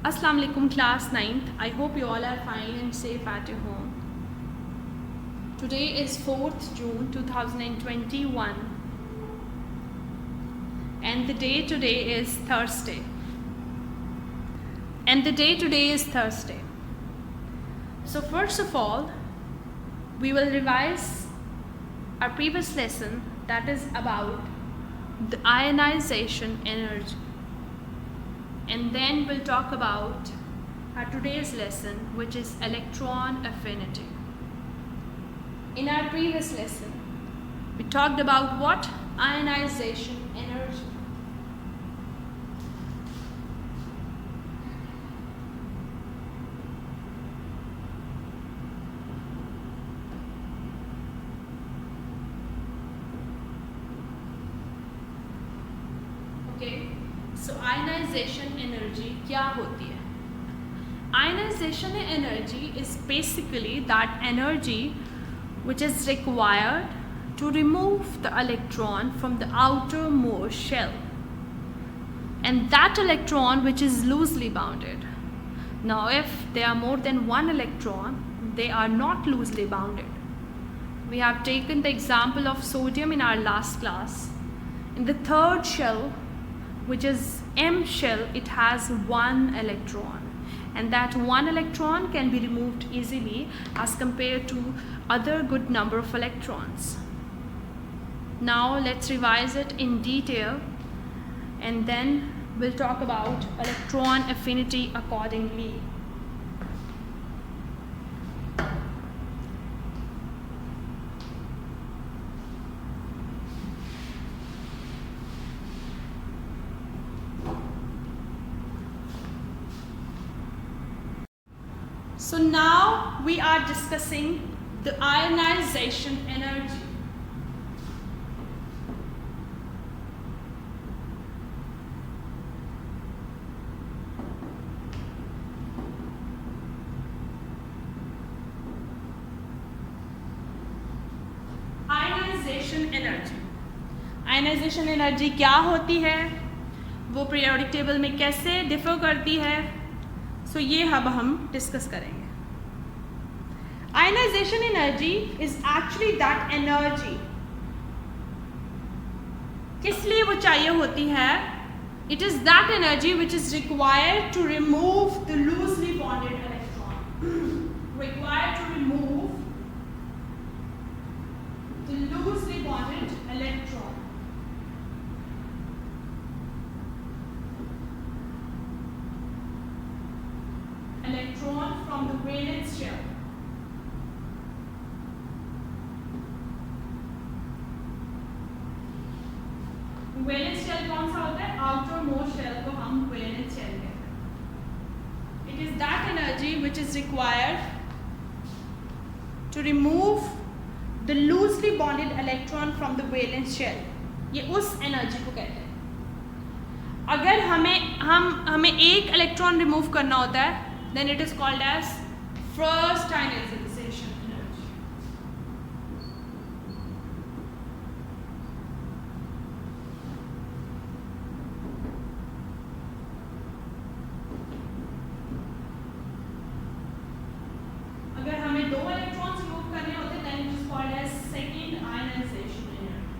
Assalamu alaikum class 9th. I hope you all are fine and safe at your home. Today is 4th June 2021 and the day today is Thursday. So first of all, we will revise our previous lesson that is about the ionization energy. And then we'll talk about our today's lesson, which is electron affinity. In our previous lesson, we talked about what? Ionization energy. Okay. So ionization energy क्या होती है? Ionization energy is basically that energy which is required to remove the electron from the outermost shell, and that electron which is loosely bounded. Now if there are more than one electron, they are not loosely bounded. We have taken the example of sodium in our last class. In the third shell, which is M shell, it has one electron, and that one electron can be removed easily as compared to other good number of electrons. Now let's revise it in detail, and then we'll talk about electron affinity accordingly. So now we are discussing the ionization energy. Ionization energy क्या होती है, वो periodic table में कैसे differ करती है, सो ये अब हम डिस्कस करेंगे. Ionization energy is actually that energy. किस लिए वो चाहिए होती है? It is that energy which is required to remove the loosely bonded electron. Required to remove the loosely bonded electron. Electron from the valence shell. Valence shell कौन सा होता है? आउटर मोस्ट शेल को हम वैलेंस शेल कहते हैं. It is that energy which is required to remove the loosely bonded electron from the valence shell. ये उस एनर्जी को कहते हैं. अगर हमें एक इलेक्ट्रॉन रिमूव करना होता है, then it is called as first ionization energy. अगर हमें दो इलेक्ट्रॉन्स रिमूव करने होते हैं, then it is called as second ionization energy.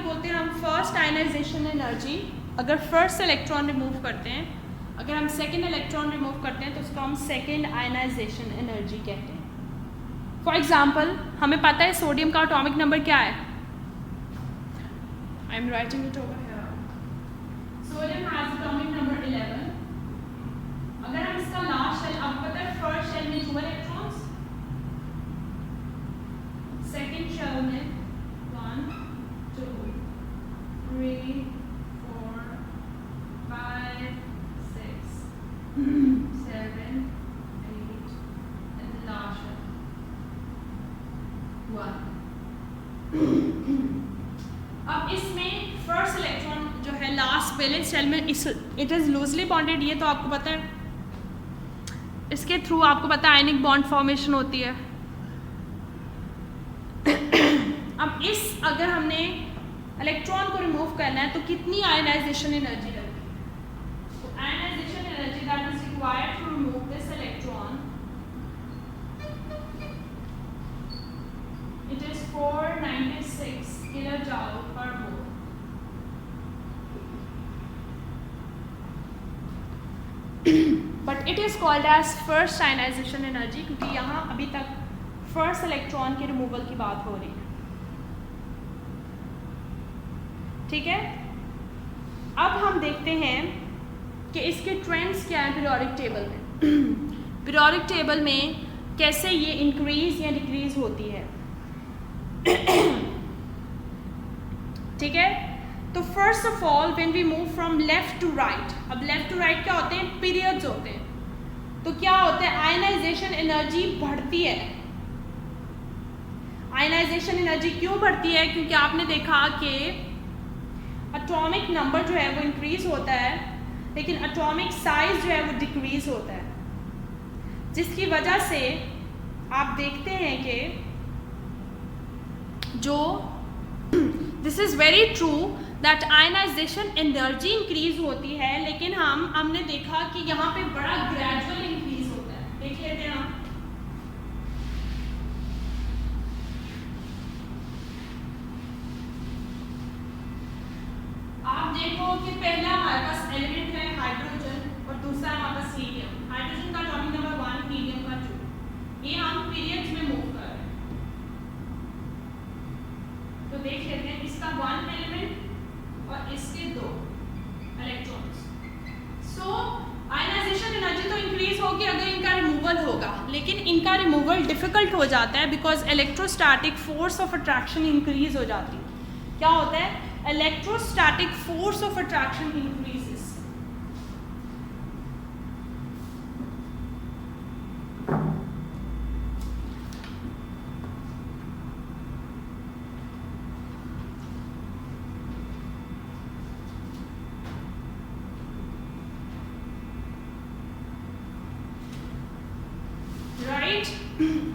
बोलते हैं हम फर्स्ट आयनाइजेशन एनर्जी. अगर फर्स्ट इलेक्ट्रॉन रिमूव करते हैं, अगर हम सेकेंड इलेक्ट्रॉन रिमूव करते हैं, तो उसको हम सेकेंड आयनाइजेशन एनर्जी कहते हैं. फॉर एग्जाम्पल, हमें पता है सोडियम का एटॉमिक नंबर क्या है. I am writing it over here. Sodium has atomic number 11. अगर हम इसका लास्ट शेल, आपको पता है फर्स्ट शेल में 2 इलेक्ट्रॉन्स, सेकेंड शेल में 1 2 3 4 5 6 7 8 and the last one. अब इसमें फर्स्ट इलेक्ट्रॉन जो है लास्ट वैलेंस शेल में इट इज लूजली बॉन्डेड. ये तो आपको पता है. इसके थ्रू आपको पता है आयनिक बॉन्ड फॉर्मेशन होती है। अब अगर हमने इलेक्ट्रॉन को रिमूव करना है तो कितनी आयनाइजेशन एनर्जी लगेगी? तो ionisation energy that is required to remove this electron, it is 496 kilojoule per mole. But it is called as first ionisation energy, क्योंकि यहाँ अभी तक फर्स्ट इलेक्ट्रॉन के रिमूवल की बात हो रही है। ठीक है, अब हम देखते हैं कि इसके ट्रेंड्स क्या है पीरियोडिक टेबल में। पीरियोडिक टेबल में कैसे ये इंक्रीज या डिक्रीज होती है। ठीक है, तो first of all when we move from left to right, अब लेफ्ट टू राइट क्या होते हैं? पीरियड्स होते हैं। तो क्या होता है? आयनाइजेशन एनर्जी बढ़ती है। आयनाइजेशन एनर्जी क्यों बढ़ती है? क्योंकि आपने देखा कि एटॉमिक नंबर जो है वो इंक्रीज होता है, लेकिन एटॉमिक साइज जो है वो डिक्रीज होता है, जिसकी वजह से आप देखते हैं कि जो this is very true that ionization energy increase होती है, लेकिन हमने देखा कि यहाँ पे बड़ा ग्रेजुअल इंक्रीज होता है। देख लेते हैं हम। आप देखो कि पहला हमारे पास एलिमेंट है हाइड्रोजन और दूसरा हमारे पास हीलियम। हाइड्रोजन का एटॉमिक नंबर 1, हीलियम का 2। ये हम पीरियड्स में मूव कर रहे हैं। तो देख लेते हैं, इसका 1 एलिमेंट और इसके 2 इलेक्ट्रॉन्स। सो आयनाइजेशन एनर्जी तो इंक्रीज होगी अगर इनका रिमूवल होगा, लेकिन इनका रिमूवल डिफिकल्ट हो जाता है because electrostatic force of attraction increase हो जाती है। क्या होता है? Electrostatic force of attraction increases.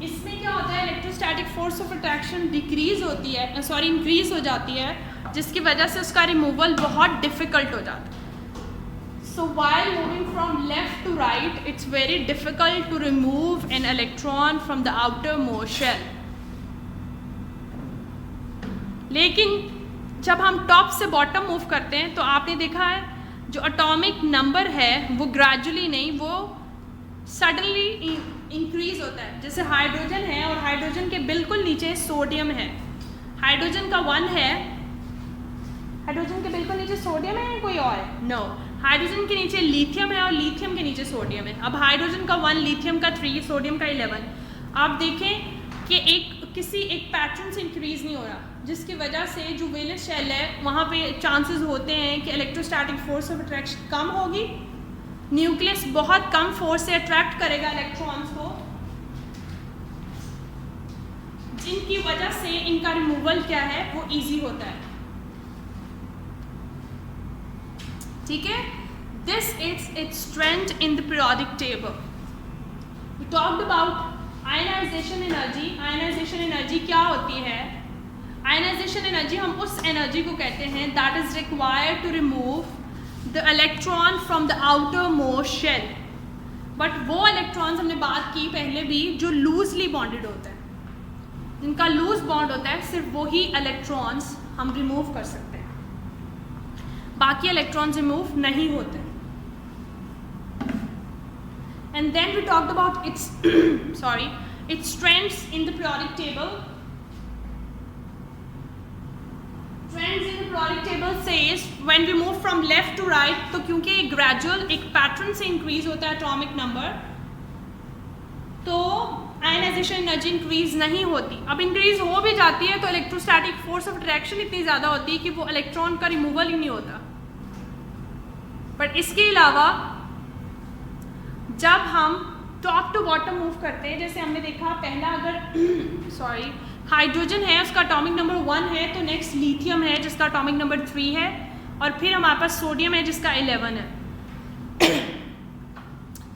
इसमें क्या होता है? Electrostatic force of attraction decrease होती है, इंक्रीज हो जाती है, जिसकी वजह से उसका रिमूवल बहुत डिफिकल्ट हो जाता है। So while moving from left to right it's very difficult to remove an electron from the outermost shell. लेकिन जब हम टॉप से बॉटम मूव करते हैं तो आपने देखा है जो एटॉमिक नंबर है वो ग्रेजुअली नहीं, वो सडनली इंक्रीज होता है। जैसे हाइड्रोजन है और हाइड्रोजन के बिल्कुल नीचे सोडियम है। हाइड्रोजन का 1 है, हाइड्रोजन के बिल्कुल नीचे सोडियम है, कोई और है? नो, हाइड्रोजन के नीचे लिथियम है और लिथियम के नीचे सोडियम है। अब हाइड्रोजन का 1, लिथियम का 3, सोडियम का 11। आप देखें कि किसी एक पैटर्न से इंक्रीज नहीं हो रहा, जिसकी वजह से जो वेलेंस शेल है वहाँ पे चांसेस होते हैं कि इलेक्ट्रोस्टैटिक फोर्स ऑफ अट्रैक्शन कम होगी, न्यूक्लियस बहुत कम फोर्स से अट्रैक्ट करेगा इलेक्ट्रॉन्स को, जिनकी वजह से इनका रिमूवल क्या है वो इजी होता है। ठीक है, this is its trend in the periodic table. We talked about ionization energy. Ionization energy क्या होती है? आयनाइजेशन एनर्जी हम उस एनर्जी को कहते हैं that is required to remove the electron from the outermost shell. But वो electrons हमने बात की पहले भी जो लूजली बॉन्डेड होते हैं, जिनका लूज बॉन्ड होता है, सिर्फ वही इलेक्ट्रॉन्स हम रिमूव कर सकते हैं, बाकी इलेक्ट्रॉन्स रिमूव नहीं होते। And then we talked about its trends in the periodic table. Trends in the periodic table says when we move from left to right, तो क्योंकि ग्रेजुअल एक पैटर्न से इंक्रीज होता है एटॉमिक नंबर, तो ionisation energy increase नहीं होती। अब इंक्रीज हो भी जाती है तो इलेक्ट्रोस्टैटिक फोर्स ऑफ अट्रैक्शन इतनी ज़्यादा होती है कि वो इलेक्ट्रॉन का रिमूवल ही नहीं होता। बट इसके अलावा जब हम टॉप टू बॉटम मूव करते हैं, जैसे हमने देखा पहला अगर हाइड्रोजन है उसका एटॉमिक नंबर 1 है, तो नेक्स्ट लिथियम है जिसका एटॉमिक नंबर 3 है, और फिर हमारे पास सोडियम है जिसका 11 है।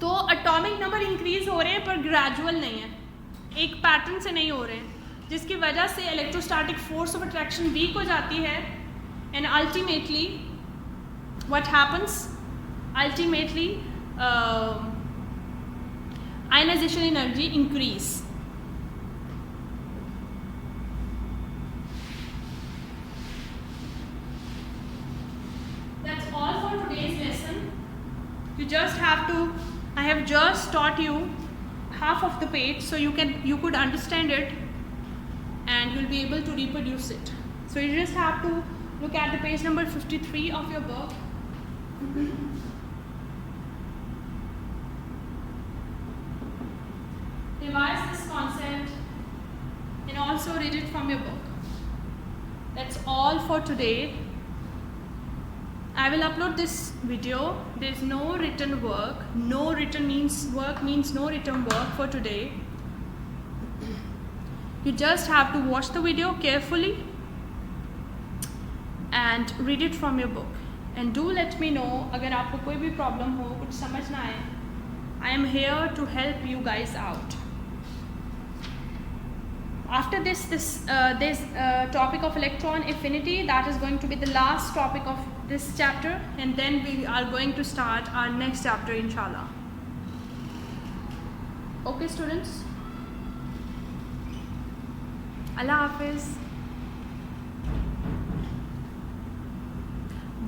तो एटॉमिक नंबर इंक्रीज हो रहे हैं पर ग्रेजुअल नहीं है, एक पैटर्न से नहीं हो रहे हैं, जिसकी वजह से electrostatic force of attraction weak हो जाती है and ultimately what happens, ultimately ionization energy increase. That's all for today's lesson. You just have to, I have just taught you half of the page so you could understand it and you'll be able to reproduce it. So you just have to look at the page number 53 of your book. Revise this concept and also read it from your book. That's all for today. I will upload this video. There is no written work. No written work means no written work for today. You just have to watch the video carefully and read it from your book. And do let me know अगर आपको कोई भी problem हो, कुछ समझ ना आए. I am here to help you guys out. After this topic of electron affinity, that is going to be the last topic of this chapter, and then we are going to start our next chapter, inshallah. Okay, students? Allah Hafiz.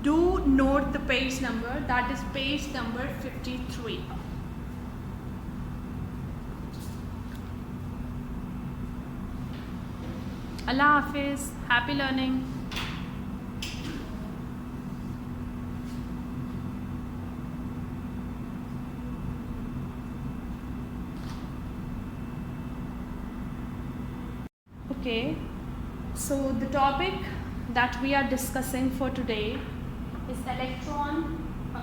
Do note the page number, that is page number 53. Allah Hafiz. Happy learning. Okay, so the topic that we are discussing for today is electron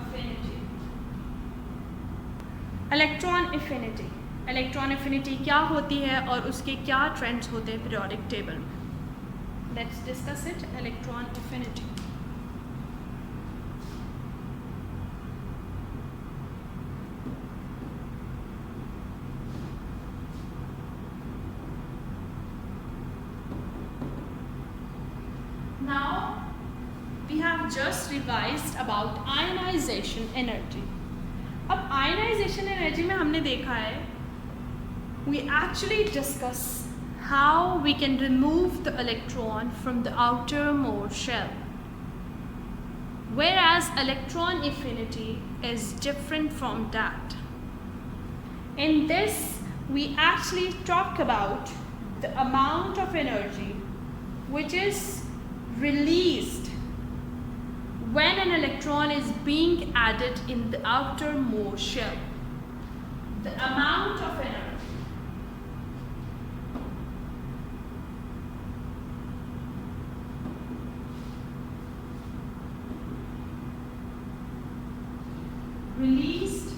affinity. Electron affinity. Electron affinity क्या होती है और उसके क्या trends होते हैं periodic table में. Let's discuss it. Electron affinity. Now we have just revised about ionization energy. अब ionization energy में हमने देखा है, we actually discuss how we can remove the electron from the outermost shell, whereas electron affinity is different from that. In this, we actually talk about the amount of energy which is released when an electron is being added in the outermost shell. The amount of energy released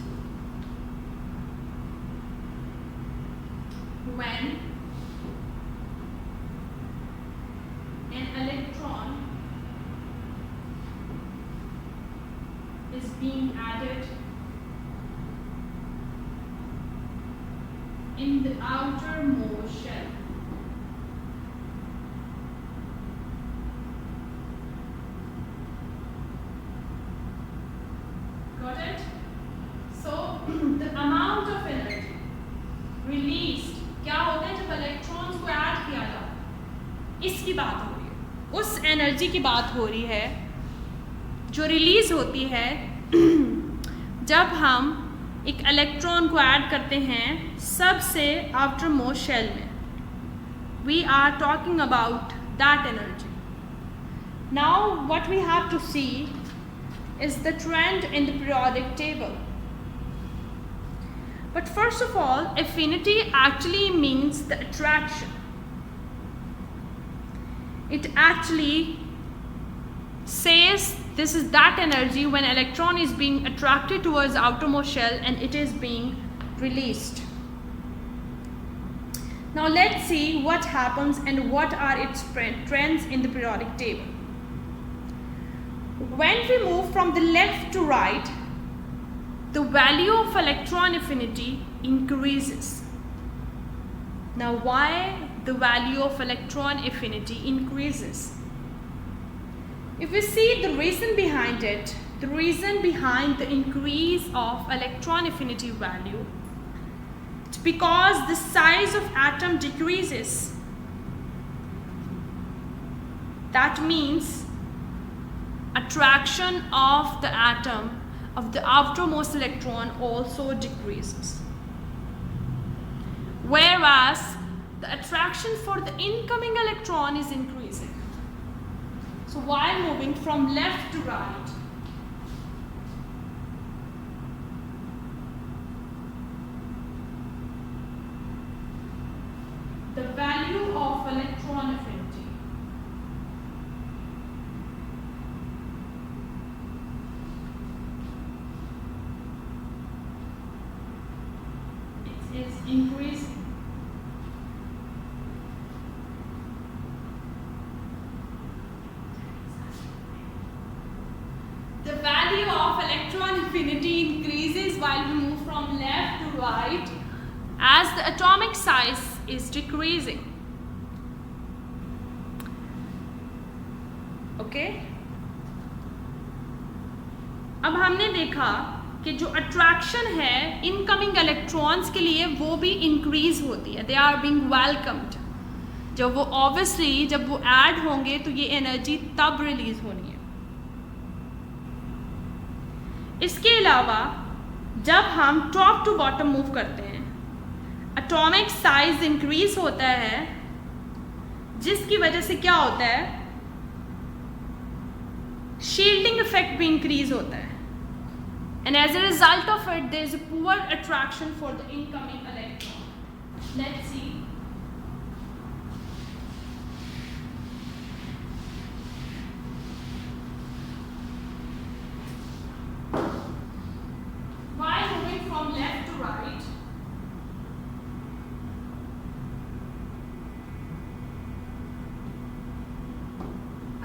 when an electron is being added in the outermost shell. Got it? So the amount of energy released, क्या होता है जब electrons को add किया जाता है, इसकी बात हो रही है. उस एनर्जी की बात हो रही है जो रिलीज होती है जब हम एक इलेक्ट्रॉन को ऐड करते हैं सबसे आउटर मोस्ट शेल में. We are talking about that energy. Now what we have to see is the trend in the periodic table. But first of all, affinity actually means the attraction. It actually says this is that energy when electron is being attracted towards outermost shell and it is being released. Now let's see what happens and what are its trends in the periodic table. When we move from the left to right, the value of electron affinity increases. Now, why the value of electron affinity increases? If we see the reason behind it, the reason behind the increase of electron affinity value, it's because the size of atom decreases. That means attraction of the atom, of the outermost electron, also decreases. Whereas the attraction for the incoming electron is increasing. So while moving from left to right, the value of electron affinity is increasing. The value of electron affinity increases while we move from left to right as the atomic size is decreasing. Okay? अब हमने देखा कि जो attraction है incoming electrons के लिए वो भी इंक्रीज होती है, दे आर बीइंग वेलकम्ड. जब वो ऑब्वियसली जब वो ऐड होंगे तो ये एनर्जी तब रिलीज होनी है. इसके अलावा जब हम टॉप टू बॉटम मूव करते हैं एटॉमिक साइज इंक्रीज होता है, जिसकी वजह से क्या होता है, शील्डिंग इफेक्ट भी इंक्रीज होता है. And as a result of it, there is a poor attraction for the incoming electron. Let's see. While moving from left to right,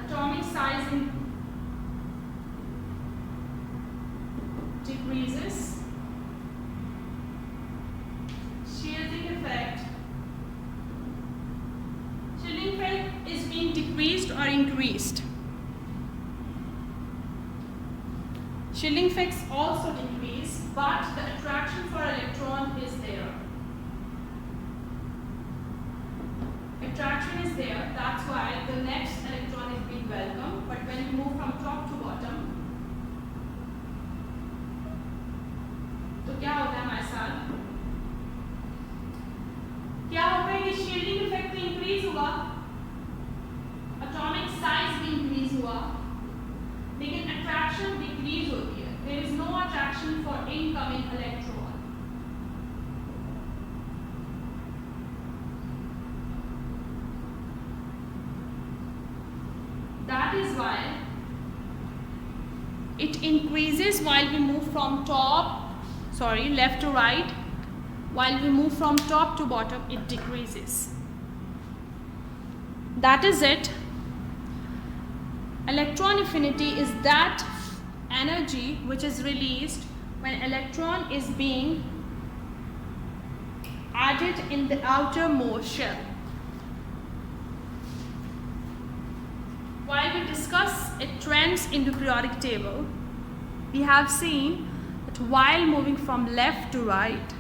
atomic size decreases, shielding effect is being decreased or increased. Shielding effects also decrease, but the attraction for electron is there. Attraction is there, that's why the next electron is being welcomed. But when you move from top to bottom, तो क्या होता है हमारे साथ, क्या होता है कि शील्डिंग इफेक्ट तो इंक्रीज हुआ, एटॉमिक साइज भी इंक्रीज हुआ, लेकिन अट्रैक्शन डिक्रीज होती है. There is no attraction for incoming electron. That is why it increases while we move from left to right. While we move from top to bottom, it decreases. That is it. Electron affinity is that energy which is released when electron is being added in the outermost shell. While we discuss its trends in the periodic table, we have seen that while moving from left to right,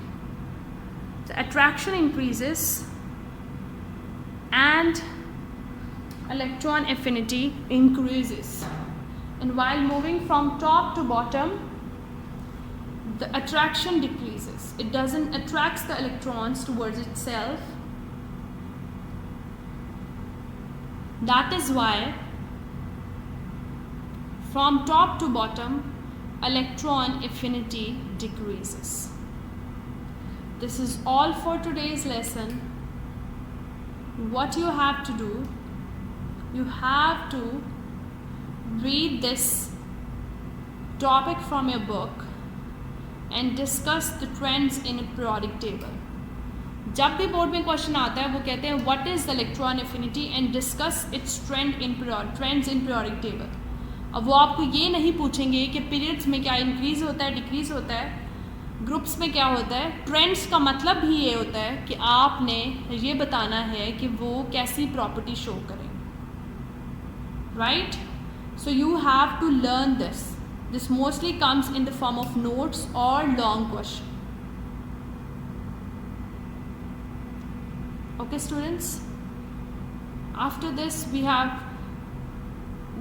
the attraction increases and electron affinity increases. And while moving from top to bottom, the attraction decreases. It doesn't attract the electrons towards itself. That is why from top to bottom, electron affinity decreases. This is all for today's lesson. What you have to do, you have to read this topic from your book and discuss the trends in a periodic table. जब भी board में question आता है वो कहते हैं what is electron affinity and discuss it's trends in periodic table. अब वो आपको ये नहीं पूछेंगे कि पीरियड्स में क्या इंक्रीज़ होता है, डिक्रीज़ होता है, ग्रुप्स में क्या होता है। ट्रेंड्स का मतलब भी ये होता है कि आपने ये बताना है कि वो कैसी प्रॉपर्टी शो करें, right. So you have to learn this. This mostly comes in the form of notes or long question. Okay students, after this we have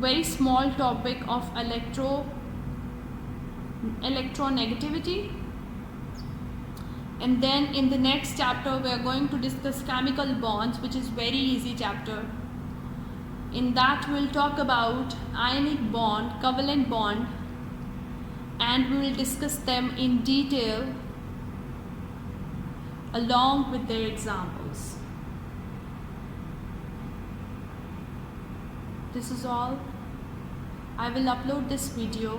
very small topic of electronegativity, and then in the next chapter we are going to discuss chemical bonds, which is very easy chapter. In that we will talk about ionic bond, covalent bond, and we will discuss them in detail along with their examples. This is all. I will upload this video,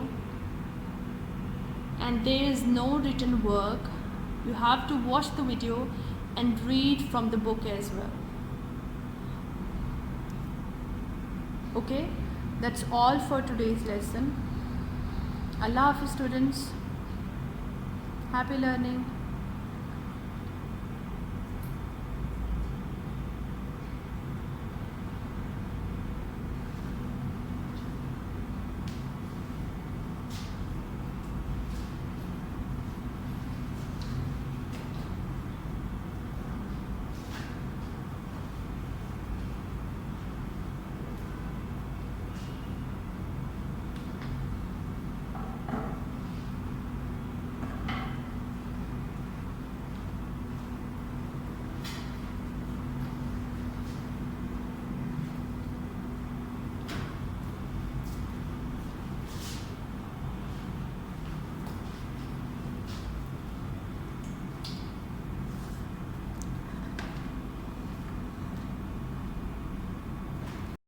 and there is no written work. You have to watch the video and read from the book as well. Okay, that's all for today's lesson. Allah Hafiz students, happy learning.